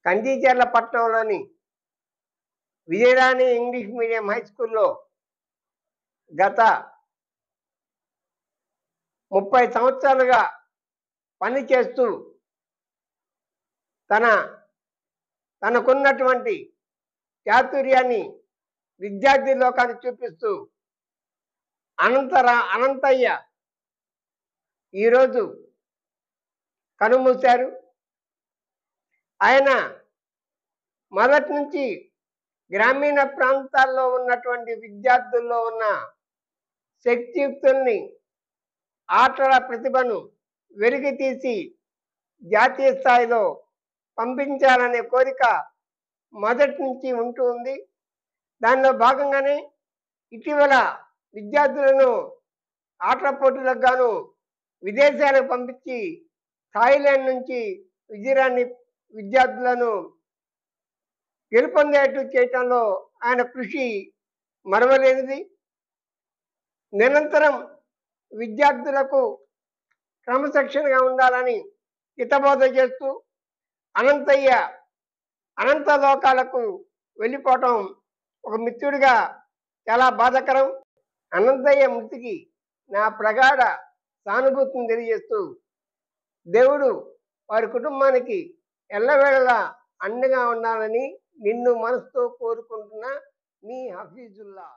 కంచిచర్ల పట్టణంలోని Vijayarani English medium high స్కూల్లో గత 30 సంవత్సరాలుగా పనిచేస్తూ తనకున్నటువంటి చాతుర్యాన్ని విద్యార్థి లోకానికి చూపిస్తూ అనంతయ్య ఈరోజు కనుమూశారు. ఆయన మొదటి నుంచి గ్రామీణ ప్రాంతాల్లో ఉన్నటువంటి విద్యార్థుల్లో ఉన్న శక్తియుక్తుల్ని ఆటల ప్రతిభను వెలికి తీసి జాతీయ స్థాయిలో పంపించాలనే కోరిక మొదటి నుంచి ఉంటూ ఉంది. దానిలో భాగంగానే ఇటీవల విద్యార్థులను ఆటల పోటీలకు గాను విదేశాలకు పంపించి థాయిలాండ్ నుంచి విజయరాణి విద్యార్థులను గెలుపొందేట్టు చేయటంలో ఆయన కృషి మరవలేనిది. నిరంతరం విద్యార్థులకు క్రమశిక్షణగా ఉండాలని హితబోధ చేస్తూ అనంతయ్య అనంత లోకాలకు వెళ్ళిపోవటం ఒక మిత్రుడిగా చాలా బాధాకరం. అనంతయ్య మృతికి నా ప్రగాఢ సానుభూతిని తెలియజేస్తూ దేవుడు వారి కుటుంబానికి ఎల్లవేళలా అండగా ఉండాలని నిన్ను మనసుతో కోరుకుంటున్నా నీ హఫీజుల్లా.